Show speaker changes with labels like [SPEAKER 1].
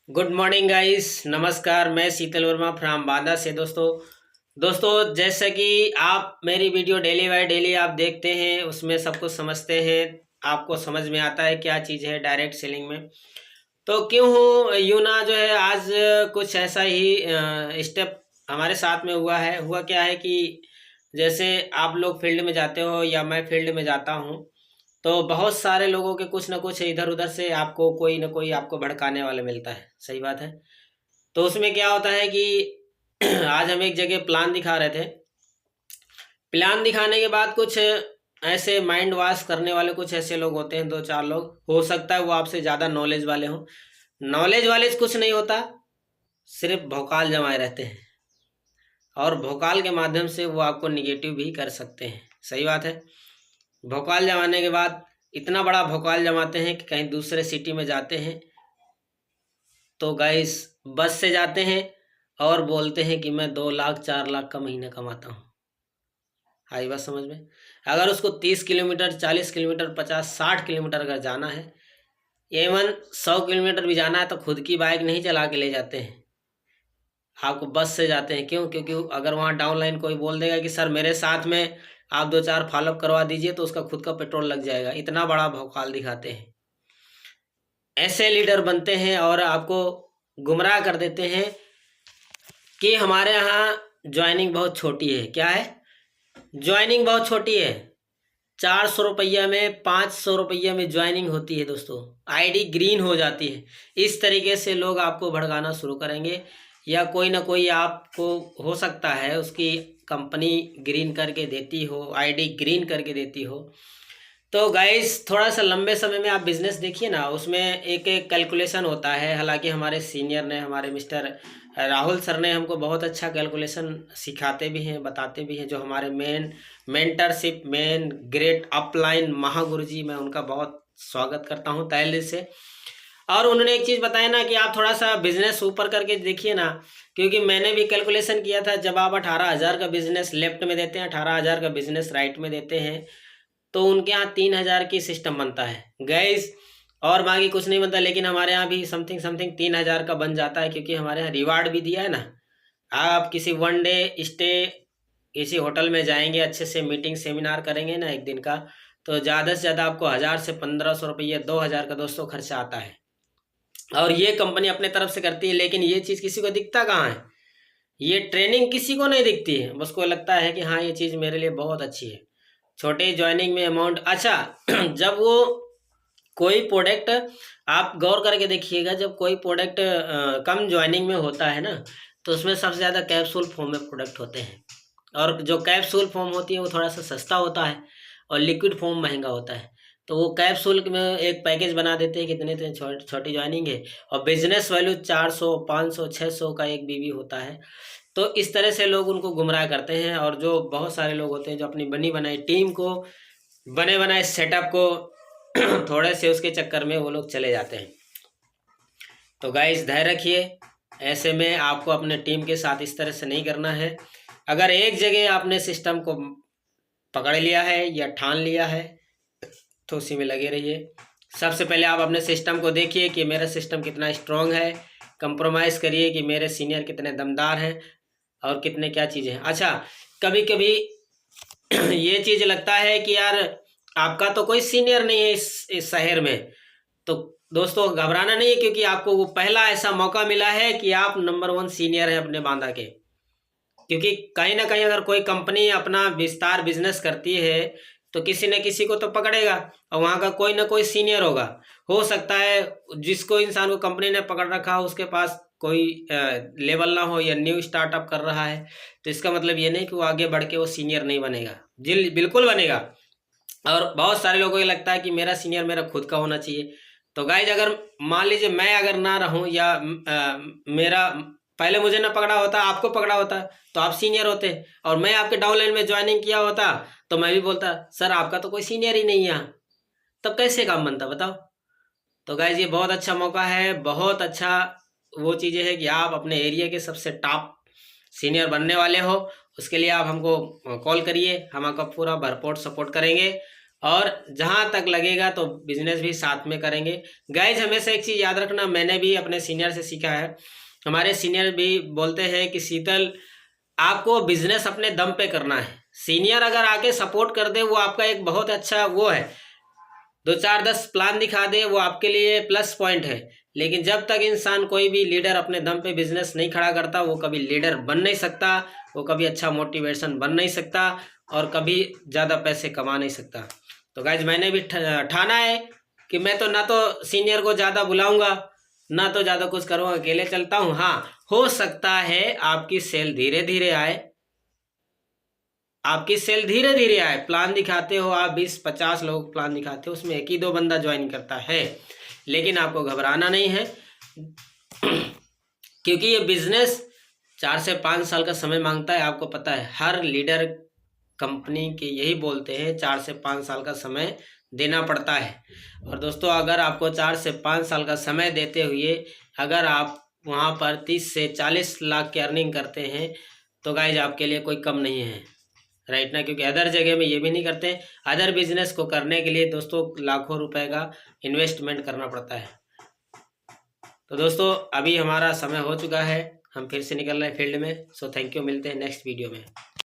[SPEAKER 1] Good morning guys, नमस्कार। मैं शीतल Verma from Banda से। दोस्तों जैसा कि आप मेरी वीडियो डेली बाय डेली आप देखते हैं, उसमें सब कुछ समझते हैं, आपको समझ में आता है क्या चीज़ है डायरेक्ट सेलिंग में। तो क्यों हो यूँ ना जो है आज कुछ ऐसा ही स्टेप हमारे साथ में हुआ क्या है कि जैसे आप लोग फील्ड में जाते हो या मैं फील्ड में जाता हूँ, तो बहुत सारे लोगों के कुछ ना कुछ इधर उधर से आपको कोई ना कोई आपको भड़काने वाला मिलता है। सही बात है। तो उसमें क्या होता है कि आज हम एक जगह प्लान दिखा रहे थे। प्लान दिखाने के बाद कुछ ऐसे माइंड वॉश करने वाले कुछ ऐसे लोग होते हैं, दो चार लोग, हो सकता है वो आपसे ज़्यादा नॉलेज वाले हों। नॉलेज वाले से कुछ नहीं होता, सिर्फ भौकाल जमाए रहते हैं, और भौकाल के माध्यम से वो आपको निगेटिव भी कर सकते हैं। सही बात है। भौकाल जमाने के बाद इतना बड़ा भौकाल जमाते हैं कि कहीं दूसरे सिटी में जाते हैं तो गाइस बस से जाते हैं और बोलते हैं कि मैं 2 लाख 4 लाख का महीना कमाता हूँ। आई बात समझ में। अगर उसको 30 किलोमीटर 40 किलोमीटर 50 60 किलोमीटर अगर जाना है, इवन 100 किलोमीटर भी जाना है, तो खुद की बाइक नहीं चला के ले जाते हैं, आपको बस से जाते हैं। क्यों? क्योंकि अगर वहाँ डाउनलाइन कोई बोल देगा कि सर मेरे साथ में आप 2 4 फॉलोअप करवा दीजिए, तो उसका खुद का पेट्रोल लग जाएगा। इतना बड़ा भौकाल दिखाते हैं। ऐसे लीडर बनते हैं और आपको गुमराह कर देते हैं कि हमारे यहाँ ज्वाइनिंग बहुत छोटी है। क्या है? ज्वाइनिंग बहुत छोटी है। 400 रुपया में 500 रुपया में ज्वाइनिंग होती है दोस्तों, आईडी ग्रीन हो जाती है। इस तरीके से लोग आपको भड़काना शुरू करेंगे, या कोई ना कोई आपको हो सकता है उसकी कंपनी ग्रीन करके देती हो, आईडी ग्रीन करके देती हो। तो गाइस थोड़ा सा लंबे समय में आप बिजनेस देखिए ना, उसमें एक एक कैलकुलेशन होता है। हालांकि हमारे सीनियर ने, हमारे मिस्टर राहुल सर ने हमको बहुत अच्छा कैलकुलेशन सिखाते भी हैं, बताते भी हैं। जो हमारे mentorship main great upline Mahaguru जी, मैं उनका बहुत स्वागत करता हूं तहे दिल से। और उन्होंने एक चीज़ बताया ना कि आप थोड़ा सा बिजनेस ऊपर करके देखिए ना, क्योंकि मैंने भी कैलकुलेशन किया था। जब आप 18,000 का बिजनेस लेफ्ट में देते हैं, 18,000 का बिजनेस राइट में देते हैं, तो उनके यहाँ 3,000 की सिस्टम बनता है गैस, और बाकी कुछ नहीं बनता। लेकिन हमारे यहाँ भी समथिंग समथिंग 3,000 का बन जाता है, क्योंकि हमारे यहाँ रिवार्ड भी दिया है ना। आप किसी वन डे स्टे किसी होटल में जाएंगे, अच्छे से मीटिंग सेमिनार करेंगे ना एक दिन का, तो ज़्यादा से ज़्यादा आपको 1,000 से 1,500 रुपये 2,000 का दोस्तों खर्चा आता है। और ये कंपनी अपने तरफ से करती है, लेकिन ये चीज़ किसी को दिखता कहाँ है? ये ट्रेनिंग किसी को नहीं दिखती है। बस को लगता है कि हाँ ये चीज़ मेरे लिए बहुत अच्छी है। छोटे ज्वाइनिंग में अमाउंट अच्छा जब वो कोई प्रोडक्ट, आप गौर करके देखिएगा, जब कोई प्रोडक्ट कम ज्वाइनिंग में होता है ना, तो उसमें सबसे ज़्यादा कैप्सूल फॉर्म में प्रोडक्ट होते हैं। और जो कैप्सूल फॉर्म होती है वो थोड़ा सा सस्ता होता है, और लिक्विड फॉर्म महंगा होता है। तो वो कैप्सूल में एक पैकेज बना देते हैं, कितने इतने छोटी ज्वाइनिंग है, और बिजनेस वैल्यू 400 500 600 का एक बीवी होता है। तो इस तरह से लोग उनको गुमराह करते हैं। और जो बहुत सारे लोग होते हैं जो अपनी बनी बनाई टीम को, बने बनाए सेटअप को थोड़े से उसके चक्कर में वो लोग चले जाते हैं। तो गाइस धैर्य रखिए, ऐसे में आपको अपने टीम के साथ इस तरह से नहीं करना है। अगर एक जगह आपने सिस्टम को पकड़ लिया है या ठान लिया है, तो उसी में लगे रहिए। सबसे पहले आप अपने सिस्टम को देखिए कि मेरा सिस्टम कितना स्ट्रांग है। कंप्रोमाइज़ करिए कि मेरे सीनियर कितने दमदार हैं और कितने क्या चीज़ें हैं। अच्छा, कभी कभी ये चीज़ लगता है कि यार आपका तो कोई सीनियर नहीं है इस शहर में, तो दोस्तों घबराना नहीं है, क्योंकि आपको वो पहला ऐसा मौका मिला है कि आप नंबर 1 सीनियर हैं अपने बांदा के। क्योंकि कहीं ना कहीं अगर कोई कंपनी अपना विस्तार बिजनेस करती है, तो किसी न किसी को तो पकड़ेगा, और वहाँ का कोई ना कोई सीनियर होगा। हो सकता है जिसको इंसान को कंपनी ने पकड़ रखा हो उसके पास कोई लेवल ना हो, या न्यू स्टार्टअप कर रहा है, तो इसका मतलब ये नहीं कि वो आगे बढ़ के वो सीनियर नहीं बनेगा। बिल्कुल बनेगा। और बहुत सारे लोगों को लगता है कि मेरा सीनियर मेरा खुद का होना चाहिए। तो गाइज अगर मान लीजिए मैं अगर ना रहूं, या मेरा पहले मुझे ना पकड़ा होता, आपको पकड़ा होता, तो आप सीनियर होते, और मैं आपके डाउनलाइन में ज्वाइनिंग किया होता, तो मैं भी बोलता सर आपका तो कोई सीनियर ही नहीं है यहाँ। तब कैसे काम बनता बताओ? तो गाइज ये बहुत अच्छा मौका है, बहुत अच्छा वो चीज़ें है कि आप अपने एरिया के सबसे टॉप सीनियर बनने वाले हो। उसके लिए आप हमको कॉल करिए, हम आपका पूरा भरपूर सपोर्ट करेंगे। और जहाँ तक लगेगा तो बिजनेस भी साथ में करेंगे। गाइज हमेशा एक चीज़ याद रखना, मैंने भी अपने सीनियर से सीखा है, हमारे सीनियर भी बोलते हैं कि शीतल आपको बिजनेस अपने दम पे करना है। सीनियर अगर आके सपोर्ट कर दे वो आपका एक बहुत अच्छा वो है, 2 4 10 प्लान दिखा दे वो आपके लिए प्लस पॉइंट है। लेकिन जब तक इंसान कोई भी लीडर अपने दम पे बिजनेस नहीं खड़ा करता वो कभी लीडर बन नहीं सकता, वो कभी अच्छा मोटिवेशन बन नहीं सकता और कभी ज़्यादा पैसे कमा नहीं सकता। तो गाइज मैंने भी ठाना है कि मैं तो ना तो सीनियर को ज़्यादा बुलाऊंगा ना तो ज़्यादा कुछ करूँगा, अकेले चलता हूँ। हाँ, हो सकता है आपकी सेल धीरे धीरे आए, आपकी सेल धीरे धीरे आए। प्लान दिखाते हो आप 20 50 लोग प्लान दिखाते हो, उसमें 1 ही 2 बंदा ज्वाइन करता है, लेकिन आपको घबराना नहीं है क्योंकि ये बिजनेस 4 से 5 साल का समय मांगता है। आपको पता है हर लीडर कंपनी के यही बोलते हैं 4 से 5 साल का समय देना पड़ता है। और दोस्तों अगर आपको 4 से 5 साल का समय देते हुए अगर आप वहाँ पर 30 से 40 लाख की अर्निंग करते हैं तो गाइज आपके लिए कोई कम नहीं है, राइट ना। क्योंकि अदर जगह में ये भी नहीं करते। अदर बिजनेस को करने के लिए दोस्तों लाखों रुपए का इन्वेस्टमेंट करना पड़ता है। तो दोस्तों अभी हमारा समय हो चुका है, हम फिर से निकल रहे हैं फील्ड में। सो थैंक यू, मिलते हैं नेक्स्ट वीडियो में।